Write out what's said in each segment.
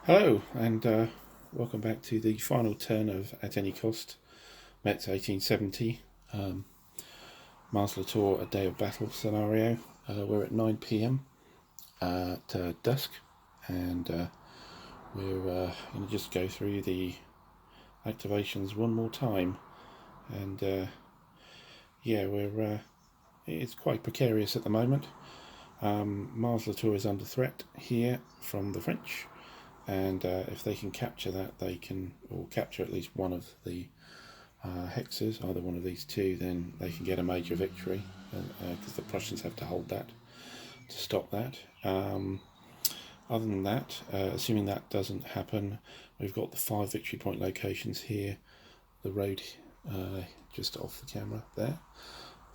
Hello, and welcome back to the final turn of At Any Cost, Metz 1870, Mars Latour, A Day of Battle scenario. We're at 9 p.m. at dusk, and we're going to just go through the activations one more time. And yeah, it's quite precarious at the moment. Mars Latour is under threat here from the French. And if they can capture that, or capture at least one of the hexes, either one of these two, then they can get a major victory, because the Prussians have to hold that to stop that. Other than that, assuming that doesn't happen, we've got the 5 victory point locations here. The road just off the camera there,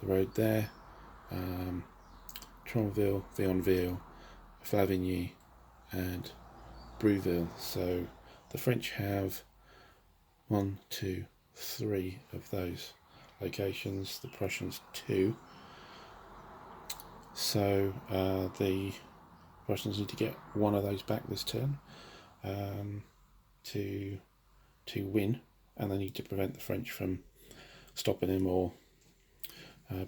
the road there, Tronville, Vionville, Flavigny, and Bruville. So the French have 1, 2, 3 of those locations, the Prussians 2. So the Prussians need to get one of those back this turn to win, and they need to prevent the French from stopping him or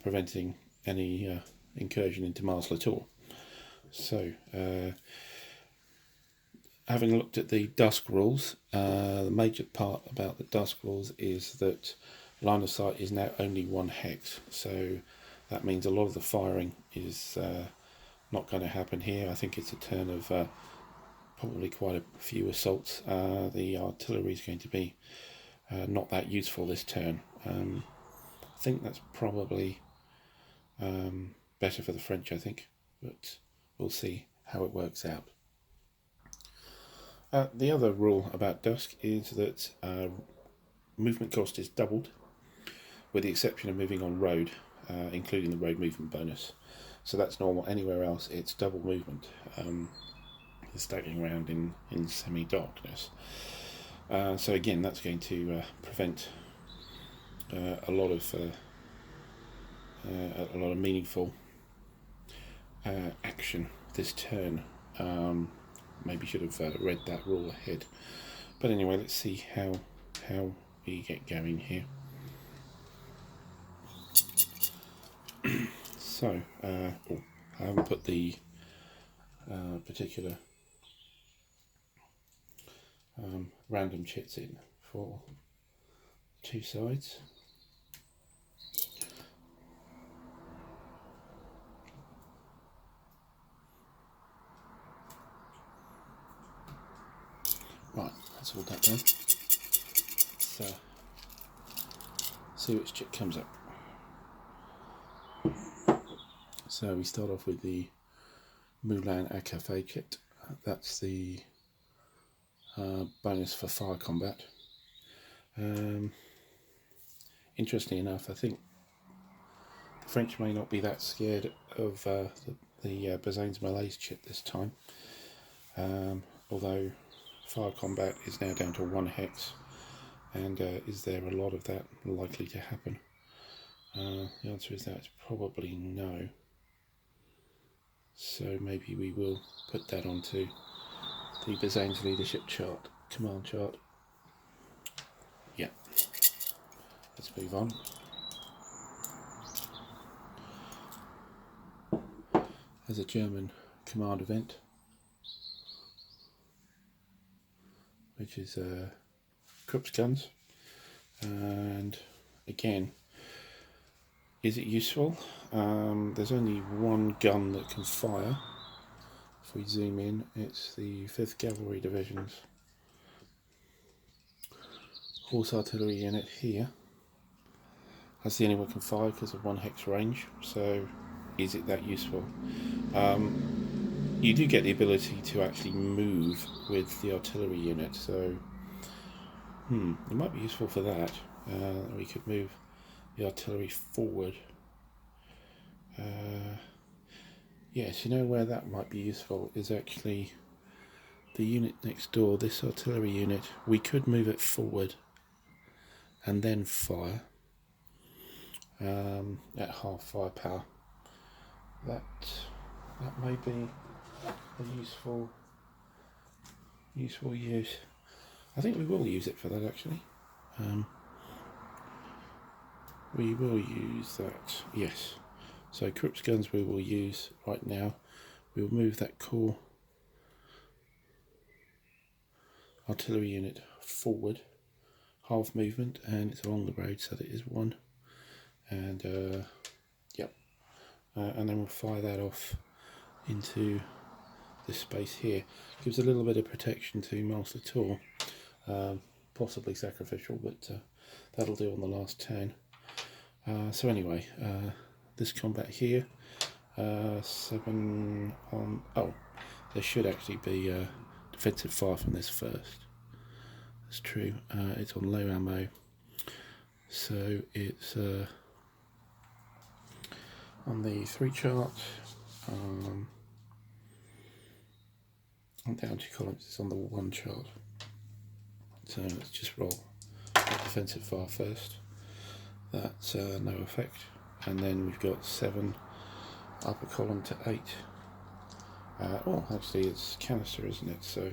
preventing any incursion into Mars Latour. So having looked at the dusk rules, the major part about the dusk rules is that line of sight is now only 1 hex. So that means a lot of the firing is not going to happen here. I think it's a turn of probably quite a few assaults. The artillery is going to be not that useful this turn. I think that's probably better for the French, I think, but we'll see how it works out. The other rule about dusk is that movement cost is doubled, with the exception of moving on road, including the road movement bonus. So that's normal. Anywhere else, it's double movement. Staggering around in semi-darkness. So again, that's going to prevent a lot of meaningful action this turn. Maybe should have read that rule ahead. But anyway, let's see how we get going here. So, I haven't put the particular random chits in for 2 sides. Right, that's all that done. So, see which chit comes up. So we start off with the Moulin à Café chit. That's the bonus for fire combat. Interestingly enough, I think the French may not be that scared of the Bazaines Malaise chit this time, although fire combat is now down to 1 hex, and is there a lot of that likely to happen? The answer is that it's probably no. So maybe we will put that onto the Bazaines leadership chart, command chart. Yeah. Let's move on. There's a German command event, which is Krupp's guns, and again, is it useful? There's only 1 gun that can fire. If we zoom in, it's the 5th Cavalry Division's horse artillery unit here. That's the only one that can fire because of 1 hex range. So is it that useful? You do get the ability to actually move with the artillery unit, so it might be useful for that. We could move the artillery forward. Yes, you know where that might be useful is actually the unit next door, this artillery unit. We could move it forward and then fire at half firepower. That may be a useful useful use. I think we will use it for that actually. We will use that, yes. So Krupp's guns we will use right now. We will move that core artillery unit forward, half movement, and it's along the road, so that is one. And yep, and then we'll fire that off into this space here. Gives a little bit of protection to Master Tor, possibly sacrificial, but that'll do on the last turn. So anyway, this combat here, 7 on. Oh, there should actually be defensive fire from this first. That's true. It's on low ammo, so it's on the 3 chart. On down 2 columns, it's on the 1 chart. So let's just roll defensive fire first. That's no effect. And then we've got 7 upper column to 8. Well, actually it's canister, isn't it? So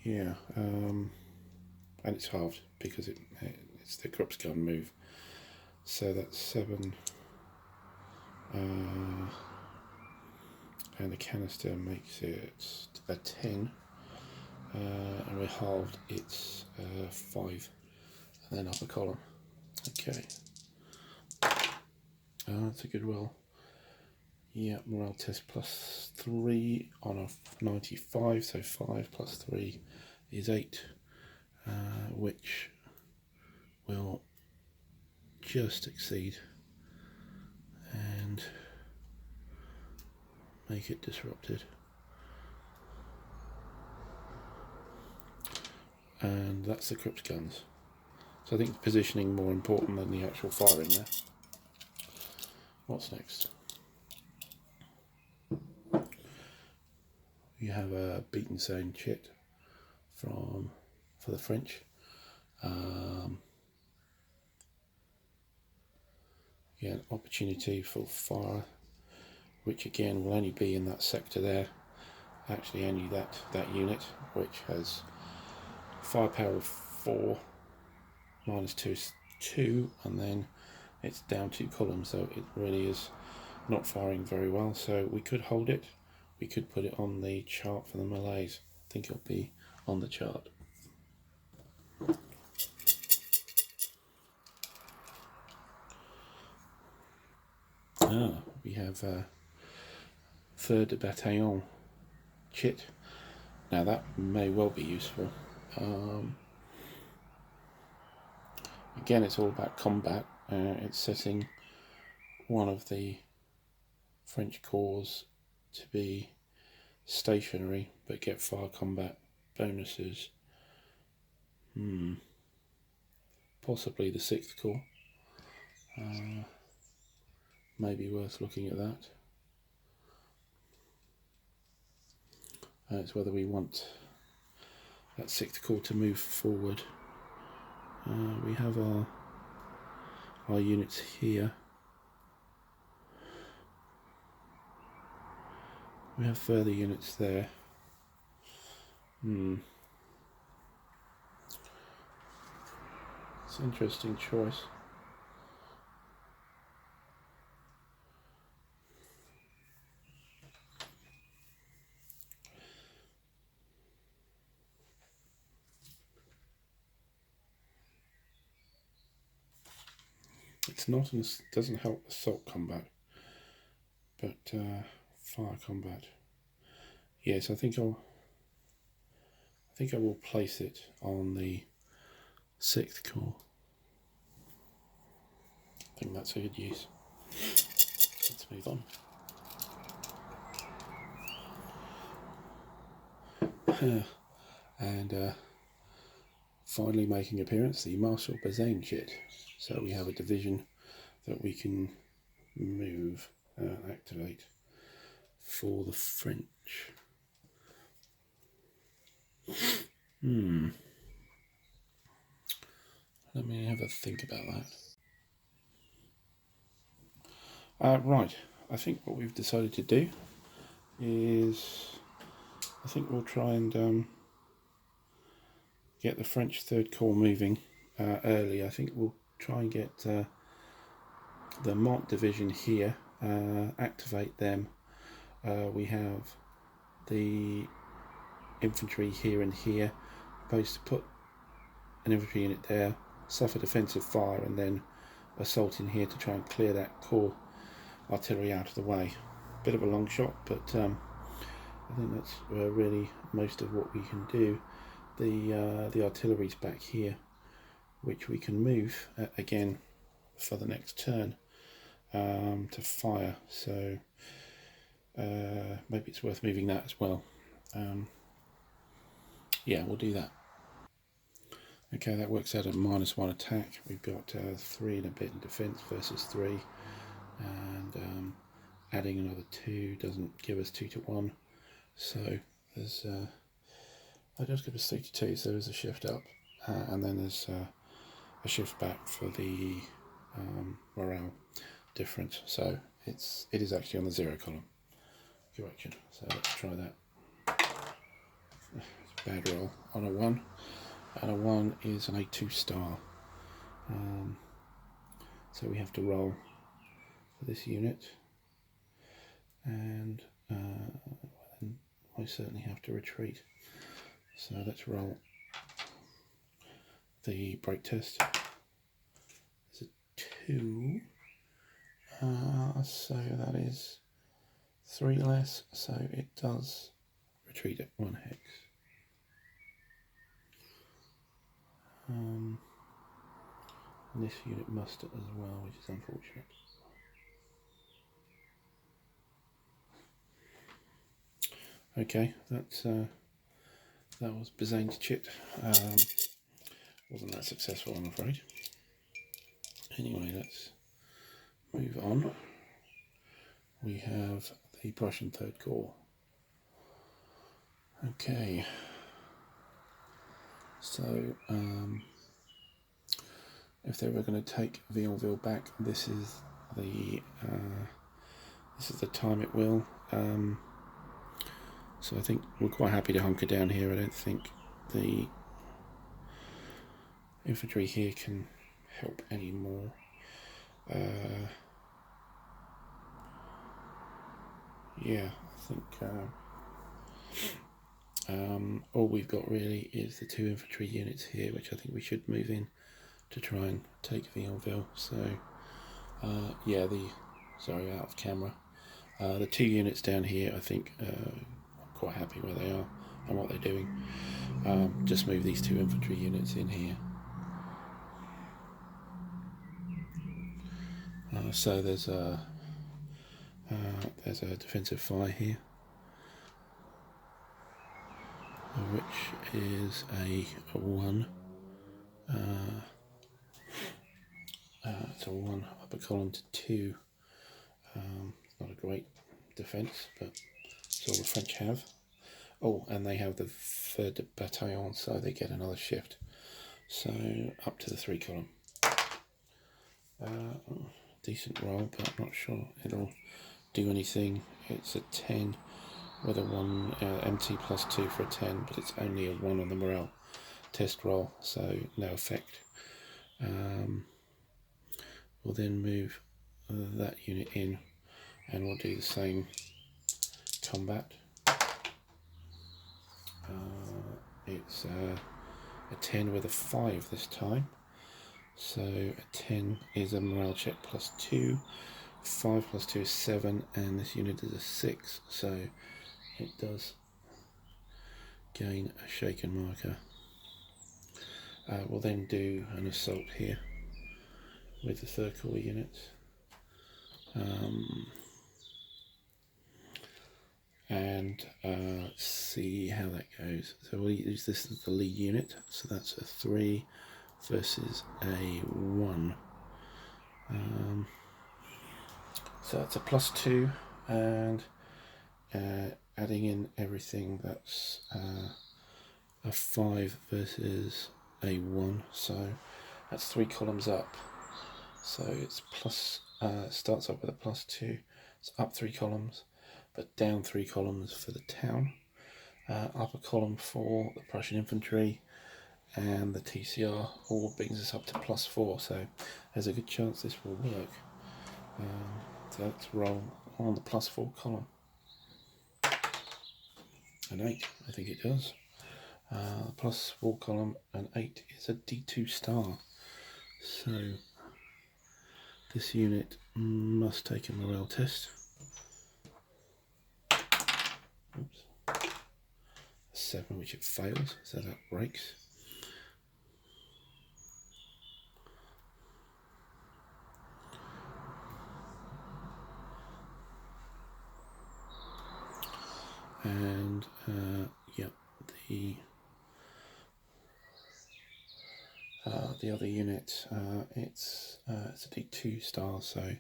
yeah, and it's halved because it's the Krupp's gun move. So that's 7, and the canister makes it a 10, and we're halved, it's 5, and then upper column. Okay, that's a good roll. Yeah, morale test +3 on a 95, so 5 plus 3 is 8, which will just exceed and make it disrupted. And that's the Krupp's guns. So I think the positioning more important than the actual firing there. What's next? You have a beaten zone chit for the French. Yeah, an opportunity for fire, which again will only be in that sector there. Actually only that unit, which has firepower of 4, -2 is 2, and then it's down 2 columns, so it really is not firing very well. So we could hold it, we could put it on the chart for the Malays. I think it'll be on the chart. We have 3rd Bataillon chit. Now that may well be useful. Again, it's all about combat. It's setting one of the French corps to be stationary but get fire combat bonuses. Possibly the 6th Corps. Maybe worth looking at that. It's whether we want that 6th Corps to move forward. We have our units here. We have further units there. It's an interesting choice. It's not, and it doesn't help assault combat, but fire combat. Yes, I think I will place it on the 6th Corps. I think that's a good use. Let's move on. And finally making appearance, the Marshal Bazaine chit. So we have a division that we can move, activate for the French. Let me have a think about that. Right, I think what we've decided to do is, I think we'll try and get the French third corps moving early. I think we'll try and get the Mont division here, activate them. We have the infantry here and here, supposed to put an infantry unit there, suffer defensive fire, and then assault in here to try and clear that corps artillery out of the way. Bit of a long shot, but I think that's really most of what we can do. The artillery's back here, which we can move again for the next turn to fire, so maybe it's worth moving that as well. Yeah, we'll do that. Okay, that works out at -1 attack. We've got 3 and a bit in defense versus 3, and adding another 2 doesn't give us 2 to 1, so there's that does give us 3 to 2, so there's a shift up, and then there's a shift back for the morale difference, so it is actually on the 0 column. Correction, so let's try that. It's a bad roll on a 1, and a 1 is an A2 star, so we have to roll for this unit, and I certainly have to retreat, so let's roll the break test. It's a 2, so that is 3 less, so it does retreat at 1 hex. And this unit must as well, which is unfortunate. Okay, that was Bazane's chit. Wasn't that successful, I'm afraid. Anyway, let's move on. We have the Prussian Third Corps. Okay, so if they were going to take Vionville back, this is the time it will. So I think we're quite happy to hunker down here. I don't think the infantry here can help anymore. Yeah, I think all we've got really is the 2 infantry units here, which I think we should move in to try and take Vionville. So yeah, sorry, out of camera. The 2 units down here, I think I'm quite happy where they are and what they're doing. Just move these 2 infantry units in here. So there's a defensive fire here, which is a 1. It's a 1 upper column to 2. Not a great defence, but it's all the French have. Oh, and they have the 3rd battalion, so they get another shift. So up to the 3 column. Decent roll, but I'm not sure it'll do anything. It's a 10 with a 1 MT plus 2 for a 10, but it's only a 1 on the morale test roll, so no effect. We'll then move that unit in, and we'll do the same combat. It's a 10 with a 5 this time. So a 10 is a morale check plus 2, 5 plus 2 is 7, and this unit is a 6, so it does gain a shaken marker. We'll then do an assault here with the 3rd Corps units. And let's see how that goes. So we'll use this as the lead unit, so that's a 3 versus a 1. So that's a plus 2, and adding in everything, that's a 5 versus a 1, so that's 3 columns up. So it's plus, starts up with a plus 2, it's up 3 columns, but down 3 columns for the town, upper column for the Prussian infantry, and the TCR all brings us up to +4, so there's a good chance this will work. So let's roll on the +4 column. An 8, I think it does. +4 column, an 8 is a D2 star. So this unit must take a morale test. Oops. A 7, which it fails, so that breaks. And yeah, the other unit, it's a D2 star, so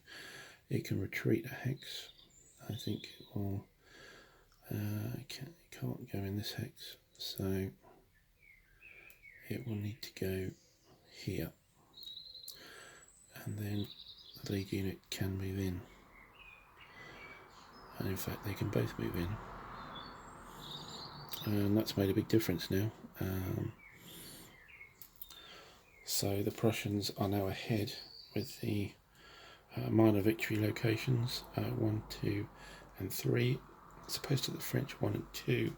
it can retreat a hex. I think it will. Can't go in this hex, so it will need to go here, and then the lead unit can move in, and in fact they can both move in, and that's made a big difference now. So the Prussians are now ahead with the minor victory locations 1, 2 and 3, as opposed to the French 1 and 2.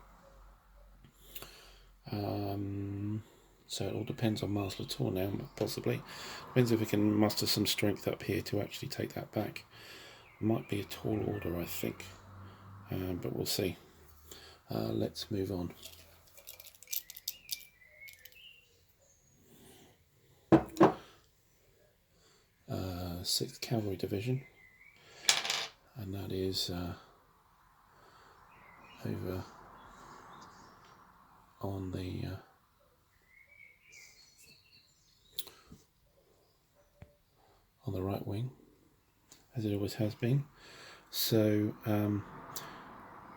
So it all depends on Mars-la-Tour now, possibly. Depends if we can muster some strength up here to actually take that back. Might be a tall order, I think, but we'll see. Let's move on. 6th Cavalry Division, and that is over on the right wing, as it always has been. So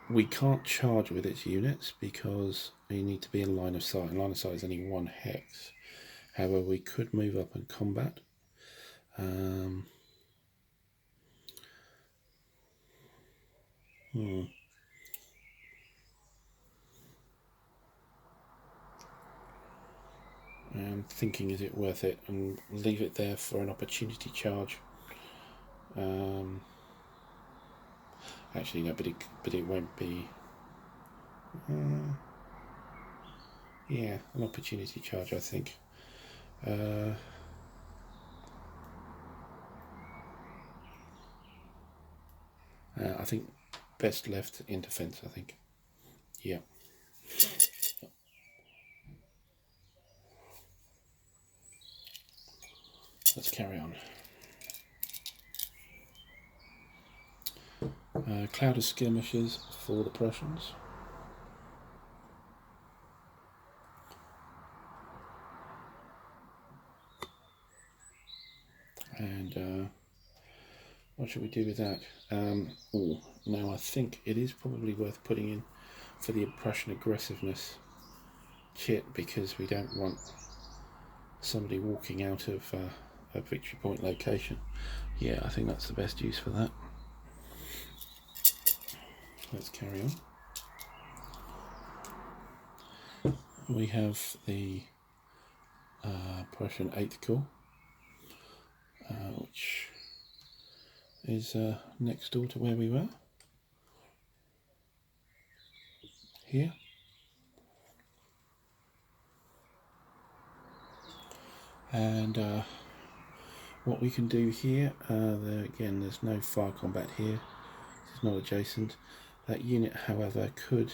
we can't charge with its units because we need to be in line of sight, and line of sight is only 1 hex. However, we could move up and combat. I'm thinking, is it worth it, and leave it there for an opportunity charge. Actually no, but it won't be. Yeah, an opportunity charge, I think. I think best left in defence, I think. Yeah. Let's carry on. Cloud of skirmishers for the Prussians. And what should we do with that? Now I think it is probably worth putting in for the Prussian aggressiveness kit, because we don't want somebody walking out of a victory point location. Yeah, I think that's the best use for that. Let's carry on. We have the Prussian 8th Corps, which is next door to where we were, here. And what we can do here, again, there's no fire combat here, it's not adjacent. That unit, however, could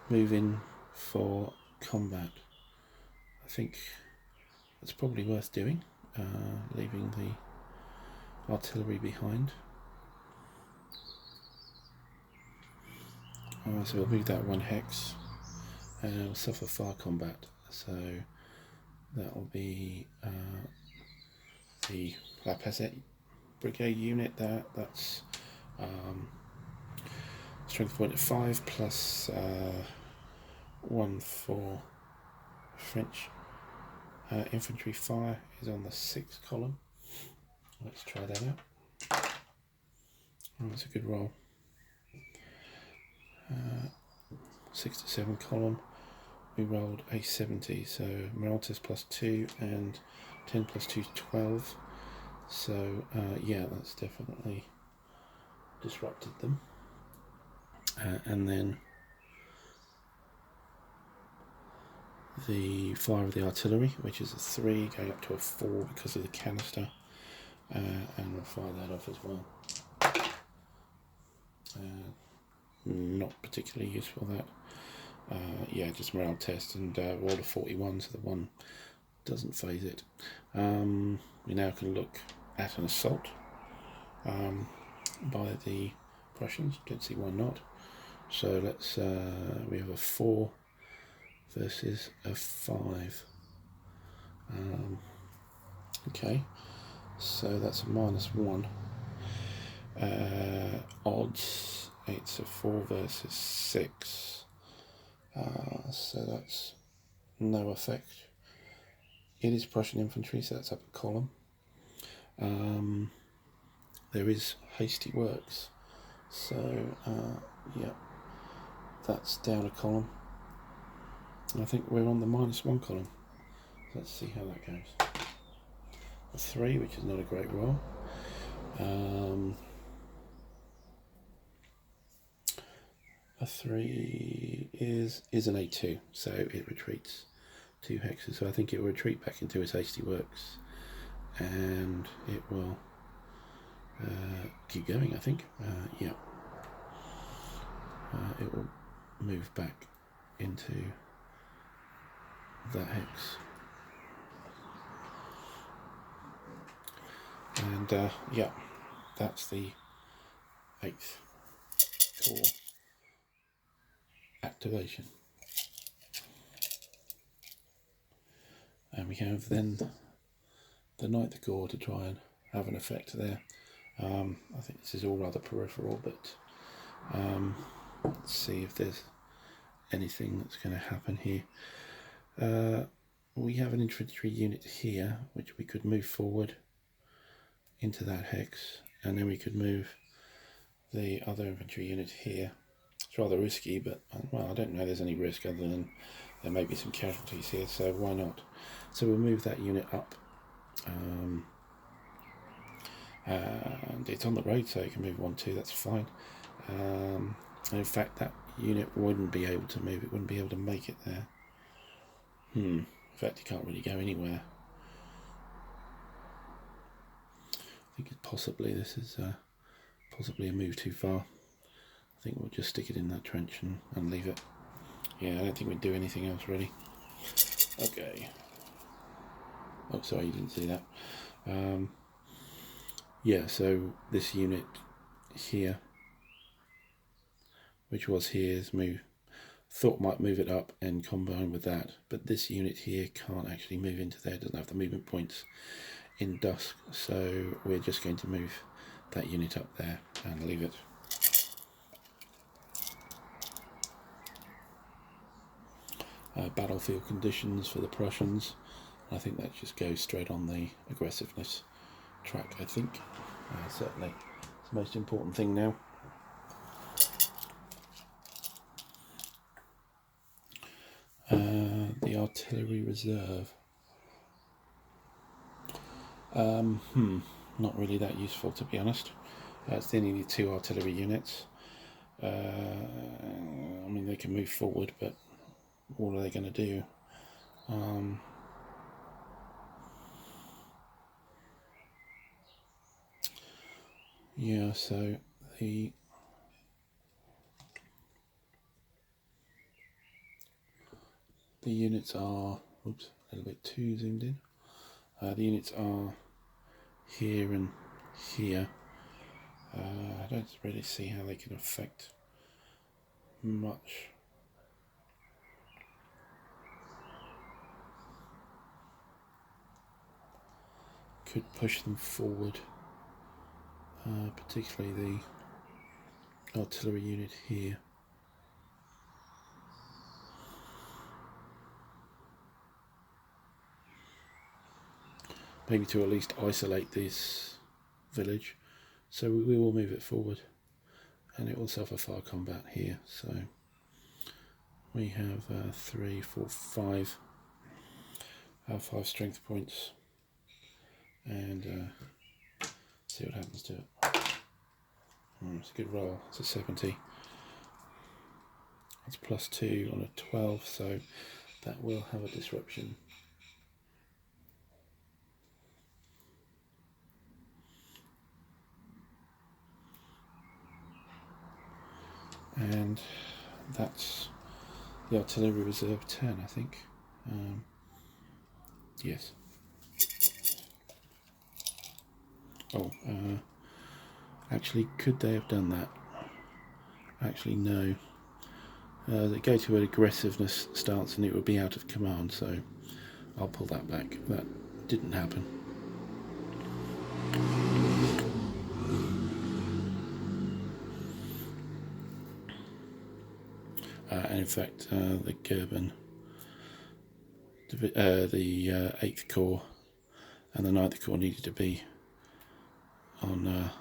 move in for combat. I think that's probably worth doing, leaving the artillery behind. So we'll move that 1 hex, and we'll suffer fire combat. So that will be the La Pazette Brigade unit. That's strength point of 5 plus 1 for French infantry fire is on the 6th column. Let's try that out. Oh, that's a good roll. 6 to 7 column, we rolled a 70, so morale test +2 and 10 plus 2 is 12. So yeah, that's definitely disrupted them. And then the fire of the artillery, which is a 3 going up to a 4 because of the canister, and we'll fire that off as well. Not particularly useful, that. Yeah, just morale test, and rolled a 41, so the 1 doesn't phase it. We now can look at an assault by the Prussians. Don't see why not. So let's, we have a 4 versus a 5. Okay, so that's a -1. Odds, it's a 4 versus 6. So that's no effect. It is Prussian infantry, so that's up a column. There is hasty works, so yeah, that's down a column. I think we're on the -1 column. Let's see how that goes. A 3, which is not a great roll. A 3 is an A2, so it retreats 2 hexes. So I think it will retreat back into its hasty works, and it will keep going, I think. Yeah. It will move back into that hex. And yeah, that's the 8th Corps activation. And we have then the 9th Corps to try and have an effect there. I think this is all rather peripheral, but let's see if there's anything that's going to happen here. We have an infantry unit here, which we could move forward into that hex, and then we could move the other infantry unit here. It's rather risky, but well, I don't know there's any risk other than there may be some casualties here, so why not? So we'll move that unit up, and it's on the road, so you can move 1, 2, that's fine. And in fact, that unit wouldn't be able to move, it wouldn't be able to make it there. In fact, it can't really go anywhere. I think it's possibly, this is possibly a move too far. I think we'll just stick it in that trench and leave it. Yeah, I don't think we'd do anything else really. Okay. Oh, sorry, you didn't see that. Yeah, so this unit here, which was here's move, thought might move it up and combine with that, but this unit here can't actually move into there, doesn't have the movement points in dusk, so we're just going to move that unit up there and leave it. Battlefield conditions for the Prussians, I think that just goes straight on the aggressiveness track, I think. Certainly it's the most important thing now. The artillery reserve. Not really that useful, to be honest. It's only 2 artillery units. I mean, they can move forward, but what are they going to do? Yeah, so the units are, oops, a little bit too zoomed in. The units are here and here. I don't really see how they can affect much. Could push them forward, particularly the artillery unit here. Maybe to at least isolate this village. So we will move it forward, and it will suffer fire combat here. So we have 3, 4, 5 strength points, and see what happens to it. It's a good roll. It's a 70. It's +2 on a 12, so that will have a disruption. And that's the artillery reserve 10, I think. Yes. Oh, actually, could they have done that? Actually, no. They go to an aggressiveness stance and it would be out of command, so I'll pull that back. That didn't happen. And in fact, the Gerben, the 8th Corps and the 9th Corps needed to be on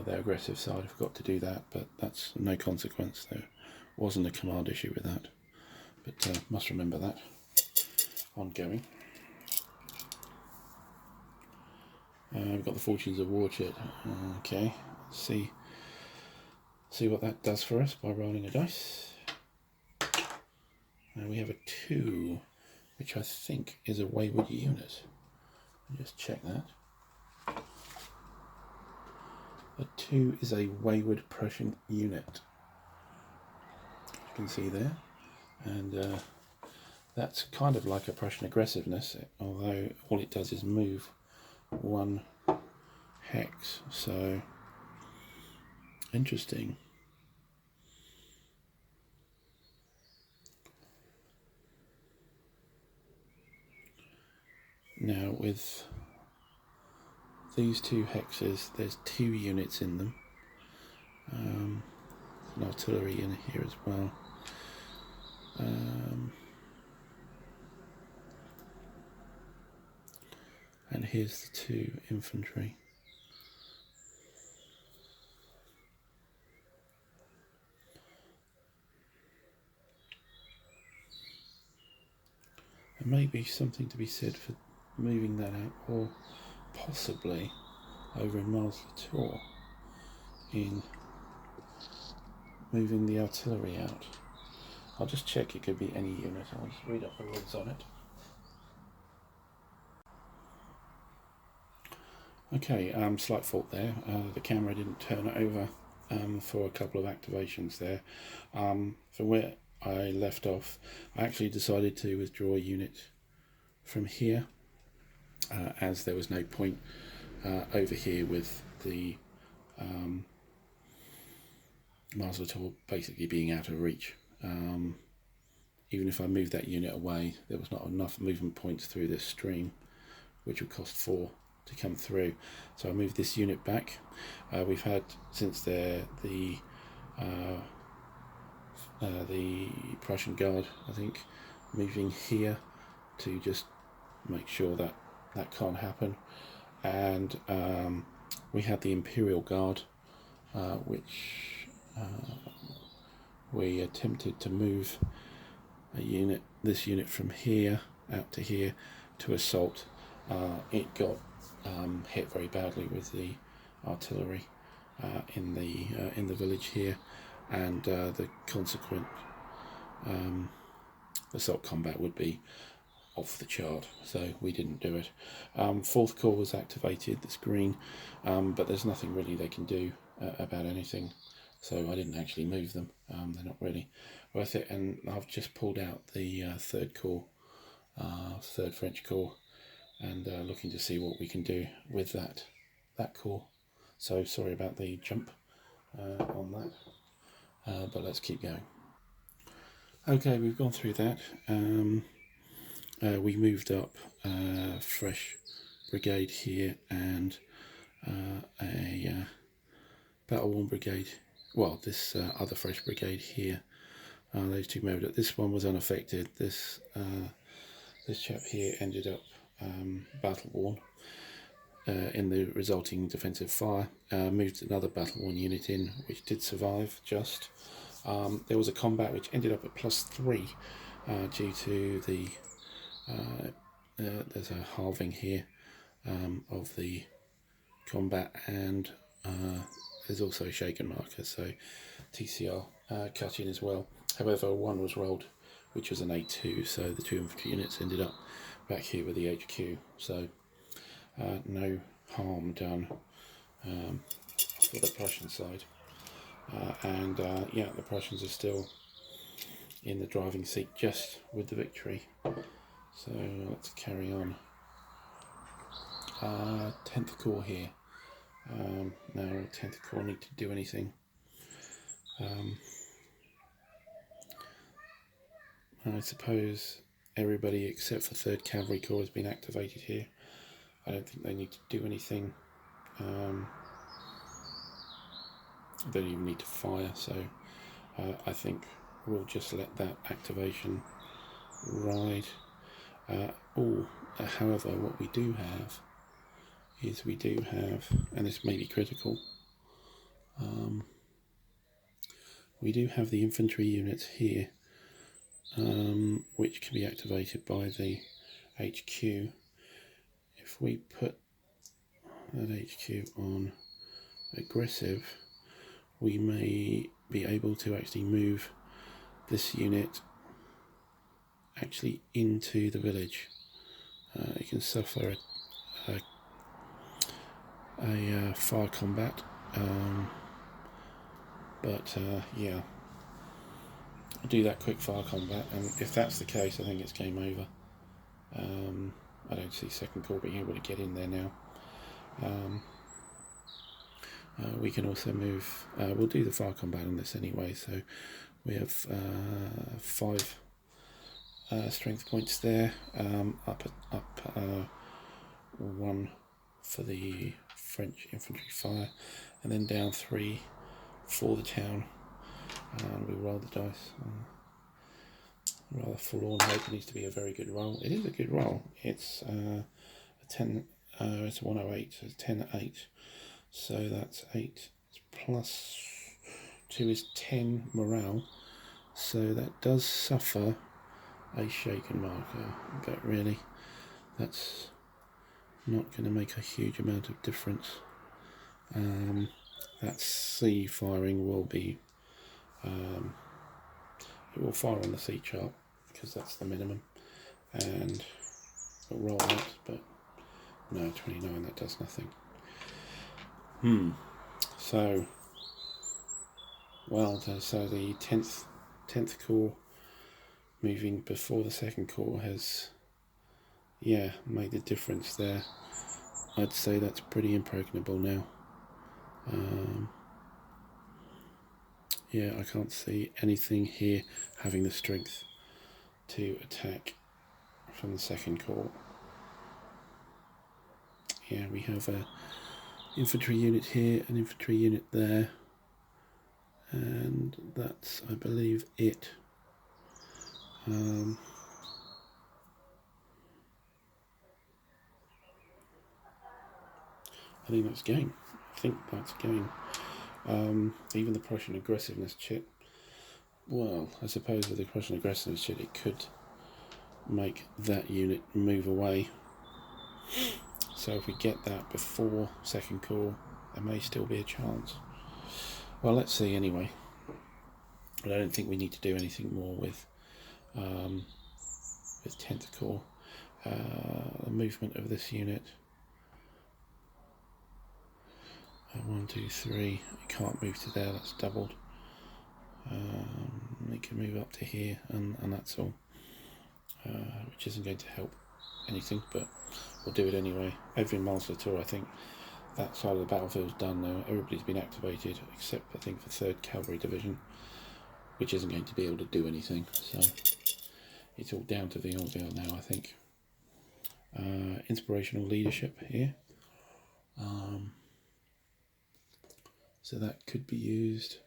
their aggressive side. I forgot to do that, but that's no consequence. There wasn't a command issue with that, but must remember that ongoing. We've got the Fortunes of Warchett. Okay, let's see what that does for us by rolling a dice. We have a 2, which I think is a wayward unit. Just check that. A 2 is a wayward Prussian unit. You can see there, and that's kind of like a Prussian aggressiveness, although all it does is move 1 hex. So interesting. Now with these 2 hexes, there's 2 units in them. An artillery in here as well. And here's the 2 infantry. There may be something to be said for moving that out, or possibly over in Metz in moving the artillery out. I'll just check. It could be any unit. I'll just read up the rules on it. Okay, slight fault there. The camera didn't turn over for a couple of activations there. From where I left off, I actually decided to withdraw a unit from here, as there was no point over here with the Mars basically being out of reach. Even if I moved that unit away, there was not enough movement points through this stream, which would cost 4 to come through. So I moved this unit back. We've had, since the Prussian Guard, I think, moving here to just make sure that that can't happen. And we had the Imperial Guard, which we attempted to move this unit from here out to here to assault. It got hit very badly with the artillery in the village here, and the consequent assault combat would be off the chart, so we didn't do it. 4th Corps was activated, this green, but there's nothing really they can do about anything, so I didn't actually move them. They're not really worth it, and I've just pulled out the 3rd Corps, 3rd French Corps, and looking to see what we can do with that corps. So sorry about the jump on that, but let's keep going. Okay, we've gone through that. We moved up fresh brigade here and a battle-worn brigade. Well, this other fresh brigade here. Those 2 moved up. This one was unaffected. This chap here ended up battle-worn in the resulting defensive fire. Moved another battle-worn unit in, which did survive just. There was a combat which ended up at +3 due to the there's a halving here of the combat, and there's also a shaken marker, so TCR cut in as well. However, one was rolled, which was an A2, so the 2 infantry units ended up back here with the HQ, so no harm done for the Prussian side. Yeah, the Prussians are still in the driving seat just with the victory. So let's carry on. 10th Corps here. No, 10th Corps need to do anything. I suppose everybody except for 3rd Cavalry Corps has been activated here. I don't think they need to do anything. They don't even need to fire, so I think we'll just let that activation ride. However, what we do have is and this may be critical, we do have the infantry units here, which can be activated by the HQ. If we put that HQ on aggressive, we may be able to actually move this unit actually into the village. It can suffer a fire combat, yeah, I'll do that quick fire combat, and if that's the case, I think it's game over. I don't see 2nd Corps being able to get in there now. We can also move, we'll do the fire combat on this anyway, so we have 5 strength points there, up 1 for the French infantry fire, and then down 3 for the town. We roll the dice. Rather forlorn hope. It needs to be a very good roll. It is a good roll. It's a 10. It's a 108. So it's 10-8. So that's 8 plus 2 is 10 morale. So that does suffer a shaken marker, but really, that's not going to make a huge amount of difference. That C firing will be. It will fire on the C chart because that's the minimum, and it'll roll out, but no, 29, that does nothing. So, well, so the 10th Corps moving before the 2nd Corps has, yeah, made the difference there. I'd say that's pretty impregnable now. Yeah, I can't see anything here having the strength to attack from the 2nd Corps. Yeah, we have a infantry unit here, an infantry unit there, and that's, I believe, it. I think that's game. Even the Prussian aggressiveness chit, well, I suppose with the Prussian aggressiveness chit it could make that unit move away. So if we get that before 2nd Corps, there may still be a chance. Well, let's see anyway. But I don't think we need to do anything more with 10th Corps. The movement of this unit. 1, 2, 3. It can't move to there. That's doubled. It can move up to here, and that's all. Which isn't going to help anything, but we'll do it anyway. Over in Metz, I think that side of the battlefield's done now. Everybody's been activated, except I think for 3rd Cavalry Division, which isn't going to be able to do anything. So it's all down to Ville now, I think. Inspirational leadership here. So that could be used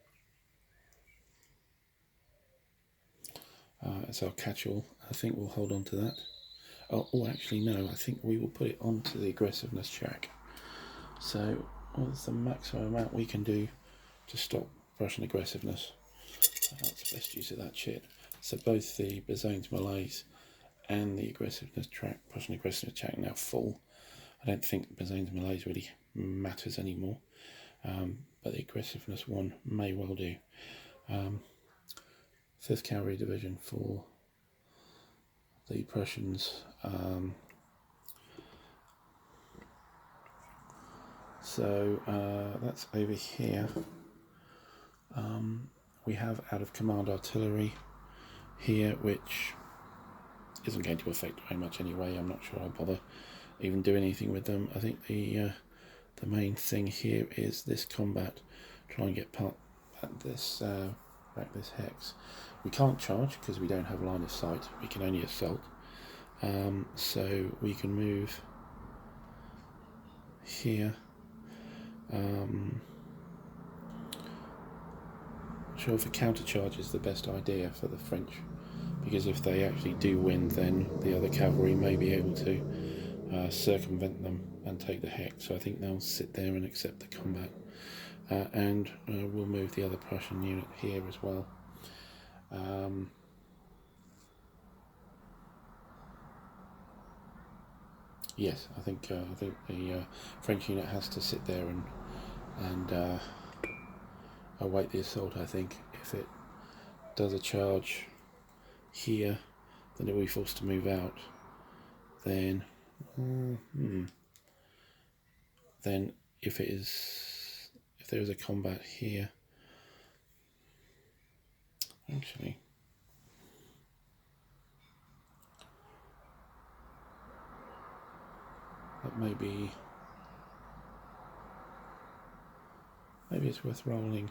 as our catch-all. I think we'll hold on to that. Oh, actually no, I think we will put it onto the aggressiveness check. So what's the maximum amount we can do to stop Russian aggressiveness? That's the best use of that shit. So both the Bezones Malays and the aggressiveness track, Prussian aggressiveness track, now full. I don't think Bezones Malays really matters anymore, but the aggressiveness one may well do. 5th Cavalry Division for the Prussians. So that's over here. We have out of command artillery here, which isn't going to affect very much anyway. I'm not sure I'll bother even doing anything with them. I think the main thing here is this combat. Try and get back this hex. We can't charge because we don't have line of sight. We can only assault. So we can move here. Sure, if a counter charge is the best idea for the French, because if they actually do win, then the other cavalry may be able to circumvent them and take the hex. So I think they'll sit there and accept the combat, and we'll move the other Prussian unit here as well. Yes, I think the French unit has to sit there and await the assault. I think if it does a charge here, then it will be forced to move out. Then, then if there is a combat here, actually, that maybe it's worth rolling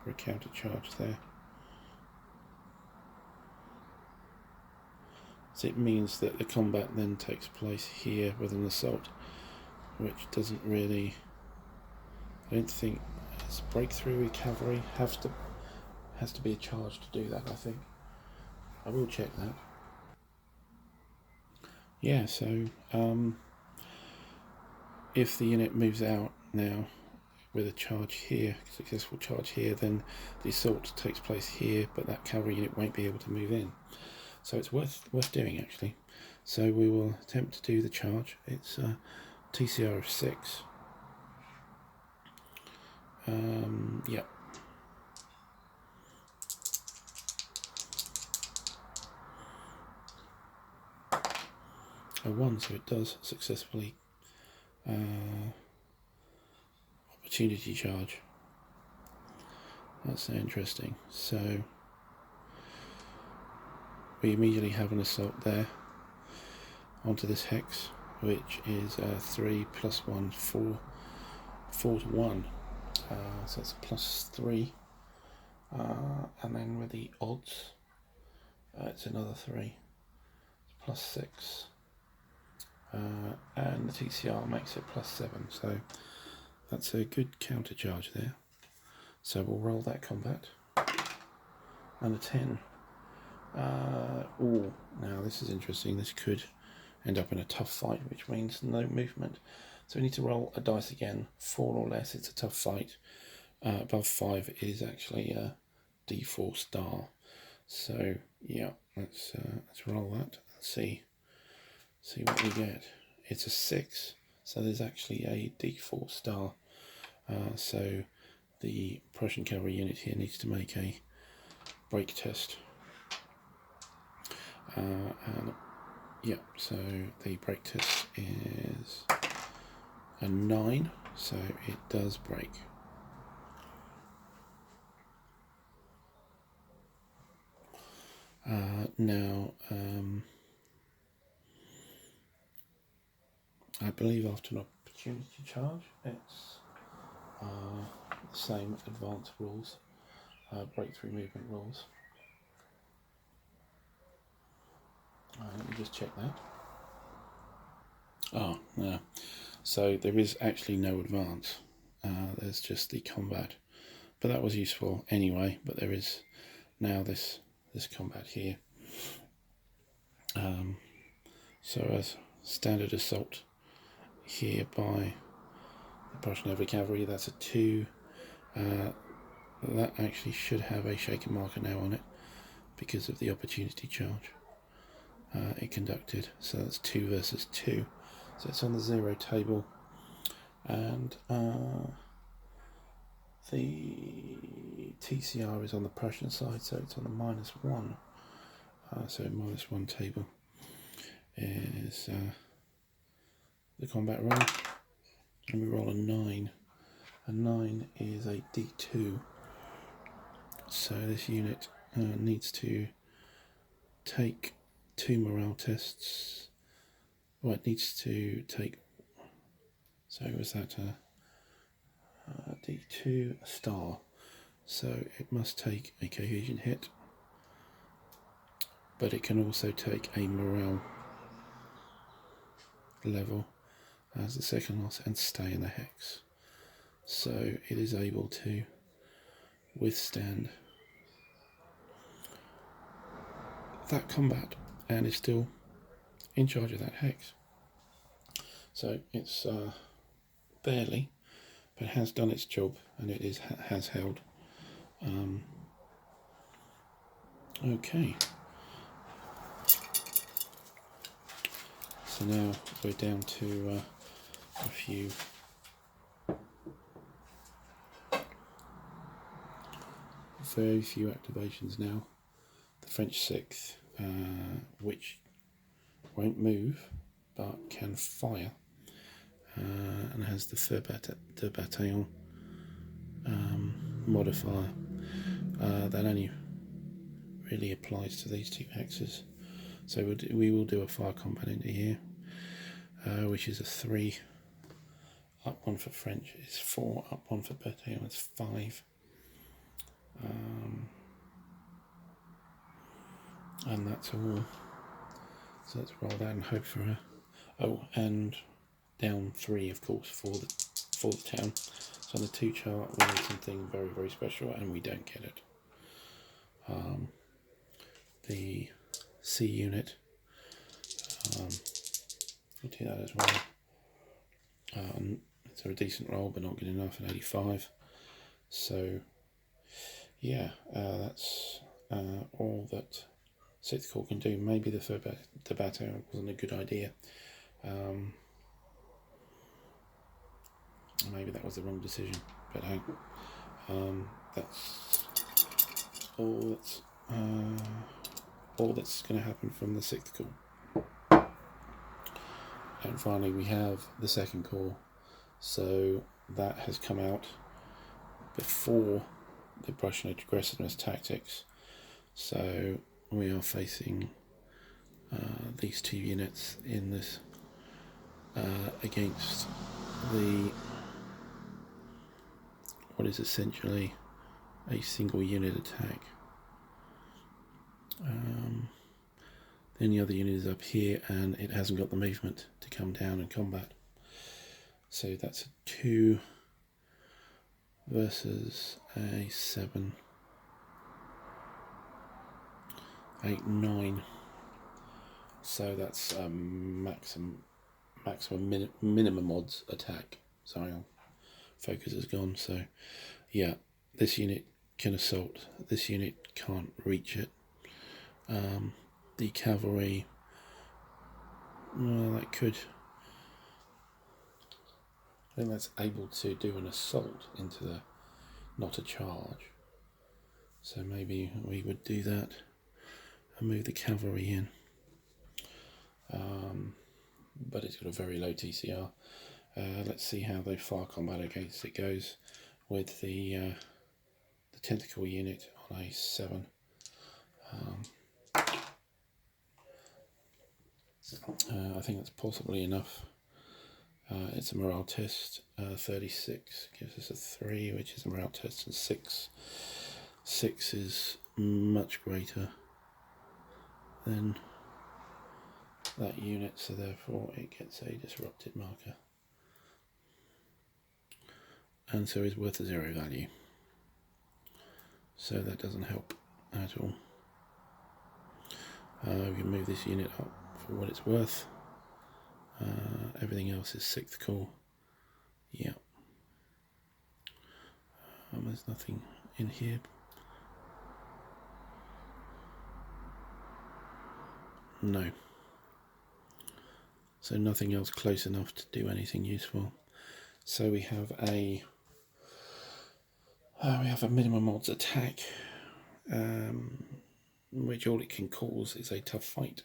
for a counter charge there. So it means that the combat then takes place here with an assault, which doesn't really, I don't think it's breakthrough with cavalry has to be a charge to do that. I think I will check that. Yeah, so if the unit moves out now with a charge here, successful charge here, then the assault takes place here, but that cavalry unit won't be able to move in. So it's worth doing, actually. So we will attempt to do the charge. It's TCR of 6. Yeah. A 1, so it does successfully opportunity charge. That's interesting. So we immediately have an assault there onto this hex, which is 3 plus 1, 4 to 1. So it's +3, and then with the odds, it's another 3, it's +6, and the TCR makes it +7. So that's a good counter charge there. So we'll roll that combat, and a 10. Now this is interesting. This could end up in a tough fight, which means no movement. So we need to roll a dice again. 4 or less, it's a tough fight. Above 5 is actually a D4 star. So yeah, let's roll that and see what we get. It's a 6, so there's actually a D4 star. So the Prussian cavalry unit here needs to make a break test. And yeah, so the break test is a 9, so it does break. Now, I believe after an opportunity charge, it's the same advanced rules, breakthrough movement rules. Let me just check that. Oh, no. So there is actually no advance. There's just the combat. But that was useful anyway, but there is now this combat here. So as standard assault here by the Prussian heavy cavalry, that's a 2. that actually should have a shaker marker now on it because of the opportunity charge it conducted. So that's 2 versus 2. So it's on the 0 table, and the TCR is on the Prussian side, so it's on the -1. So -1 table is the combat roll, and we roll a 9. A 9 is a D2. So this unit needs to take 2 morale tests. Well, it needs to take. So was that a D2 star? So it must take a cohesion hit, but it can also take a morale level as the second loss and stay in the hex. So it is able to withstand that combat and is still in charge of that hex. So it's barely, but has done its job, and it has held. Okay. So now we're down to a few very few activations now. The French 6th, which won't move but can fire, and has the third bataillon modifier. That only really applies to these 2 hexes. So we will do a fire combat into here, which is a 3. Up 1 for French is 4. Up 1 for bataillon is 5. And that's all. So let's roll that and hope for a. Oh, and down 3, of course, for the town. So on the 2 chart, we need something very, very special, and we don't get it. The C unit. We'll do that as well. It's a decent roll, but not good enough, an 85. So, yeah, that's all that 6th Corps can do. Maybe the third battalion wasn't a good idea. Maybe that was the wrong decision, but hey, that's all that's going to happen from the 6th Corps. And finally, we have the 2nd Corps. So that has come out before the Prussian aggressiveness tactics. So we are facing these 2 units in this against what is essentially a single unit attack. Then the other unit is up here, and it hasn't got the movement to come down and combat. So that's a 2 versus a 7, 8, 9. So that's minimum odds attack. Sorry, focus has gone. So yeah, this unit can assault. This unit can't reach it. The cavalry, well, that could. I think that's able to do an assault into the, not a charge. So maybe we would do that and move the cavalry in. But it's got a very low TCR. Let's see how the fire combat against it goes with the tentacle unit on a 7. I think that's possibly enough. It's a morale test. 36 gives us a 3, which is a morale test, and 6 is much greater than that unit, so therefore it gets a disrupted marker, and so is worth a 0 value. So that doesn't help at all. We can move this unit up for what it's worth. Everything else is 6th Corps. Yeah. There's nothing in here? No. So nothing else close enough to do anything useful. So we have a minimum odds attack, which all it can cause is a tough fight,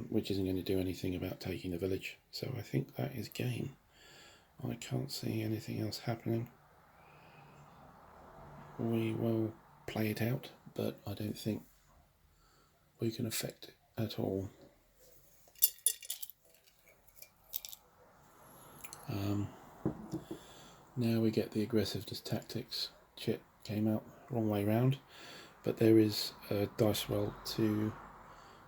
which isn't going to do anything about taking the village. So I think that is game. I can't see anything else happening. We will play it out, but I don't think we can affect it at all. Now we get the aggressive tactics. Chit came out wrong way round, but there is a dice roll to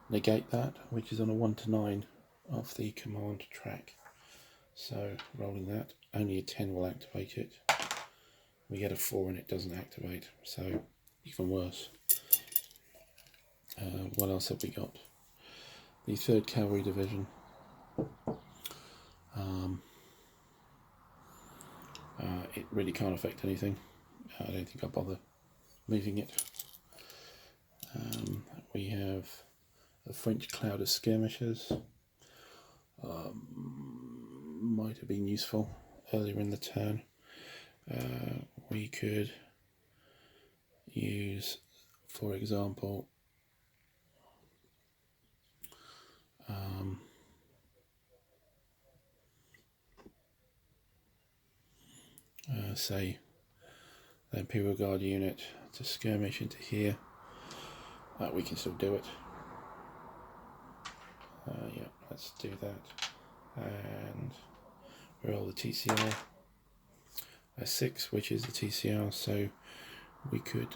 negate that, which is on a 1 to 9 of the command track. So rolling that, only a 10 will activate it. We get a 4 and it doesn't activate, so even worse. What else have we got? The 3rd Cavalry Division. It really can't affect anything. I don't think I'll bother moving it. We have a French cloud of skirmishers. Might have been useful earlier in the turn. We could use, for example, say the Imperial Guard unit to skirmish into here. We can still do it. Yeah, let's do that. And roll the TCR. A 6, which is the TCR, so we could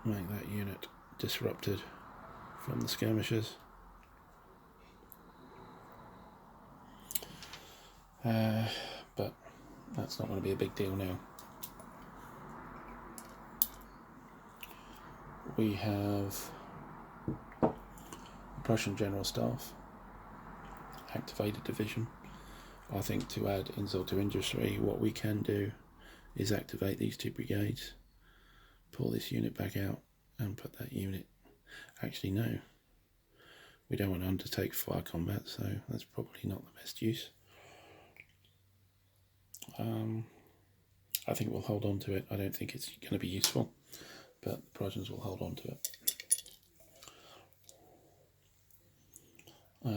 make that unit disrupted from the skirmishers. But that's not going to be a big deal now. We have Prussian General Staff, activated division. I think to add insult to injury, what we can do is activate these 2 brigades, pull this unit back out and put that unit, actually no, we don't want to undertake fire combat, so that's probably not the best use. I think we'll hold on to it. I don't think it's going to be useful, but the Prussians will hold on to it.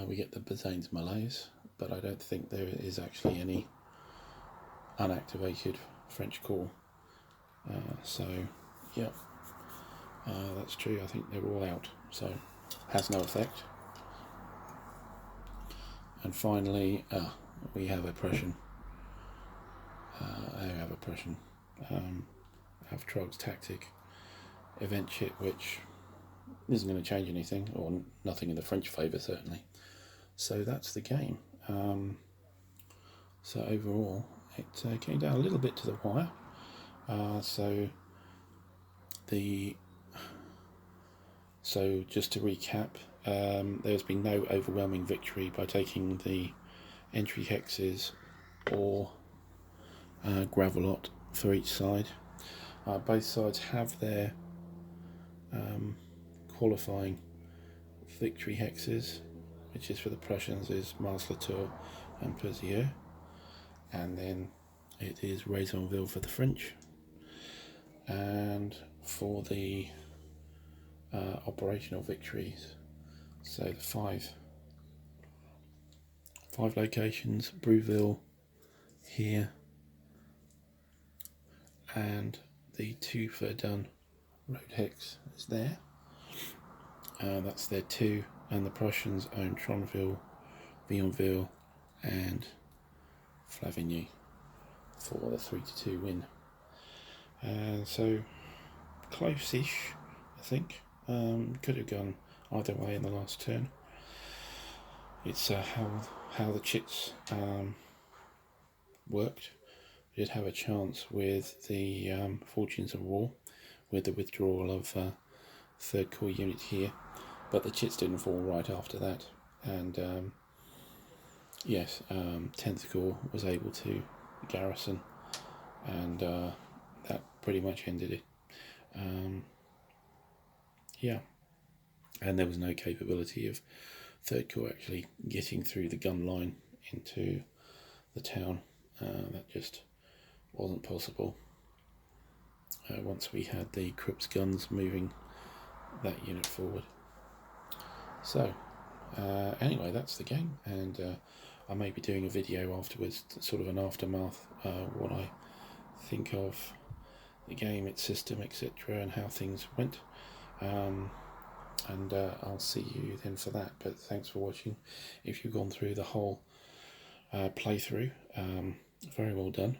We get the Bazaines Malaise, but I don't think there is actually any unactivated French corps. So, yeah, that's true. I think they're all out, so has no effect. And finally, we have a Prussian. Have Trog's tactic event chit, which isn't going to change anything, or nothing in the French favour certainly. So that's the game. So overall, it came down a little bit to the wire. So just to recap, there's been no overwhelming victory by taking the entry hexes or Gravelot for each side. Both sides have their qualifying victory hexes, which is for the Prussians is Mars-la-Tour and Perzieux, and then it is Raisonville for the French. And for the operational victories, so the five locations, Brouville here, and the 2 Verdun road hex is there. That's their 2, and the Prussians own Tronville, Vionville and Flavigny for the 3-2 win. So close-ish, I think. Could have gone either way in the last turn. It's how the chits worked. We did have a chance with the Fortunes of War, with the withdrawal of 3rd Corps unit here, but the chits didn't fall right after that, and yes, 10th Corps was able to garrison, and that pretty much ended it. Yeah, and there was no capability of Third Corps actually getting through the gun line into the town. That just wasn't possible. Once we had the Krupp's guns moving that unit forward. So anyway, that's the game, and I may be doing a video afterwards, sort of an aftermath, what I think of the game, its system, etc., and how things went. And I'll see you then for that. But thanks for watching. If you've gone through the whole playthrough, very well done.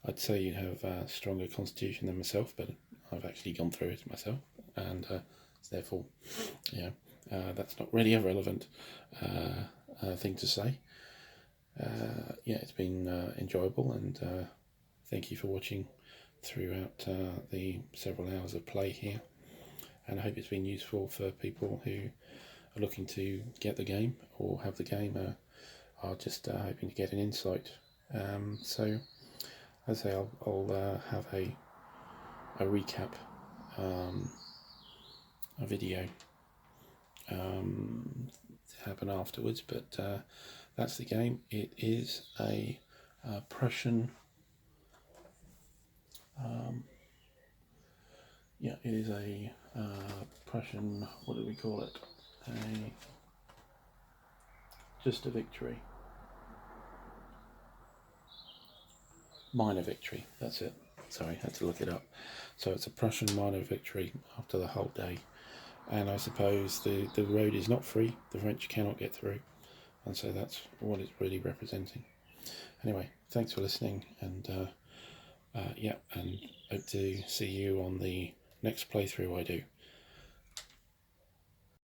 I'd say you have a stronger constitution than myself, but I've actually gone through it myself, and therefore, yeah, that's not really a relevant thing to say. Yeah, it's been enjoyable, and thank you for watching throughout the several hours of play here, and I hope it's been useful for people who are looking to get the game or have the game, are just hoping to get an insight. So as I say, I'll have a recap, a video happen afterwards, but that's the game. It is a Prussian, yeah, it is a Prussian, what do we call it, just a victory, minor victory, that's it, sorry, had to look it up. So it's a Prussian minor victory after the whole day, and I suppose the road is not free, the French cannot get through, and so that's what it's really representing. Anyway, thanks for listening, and yeah, and hope to see you on the next playthrough I do.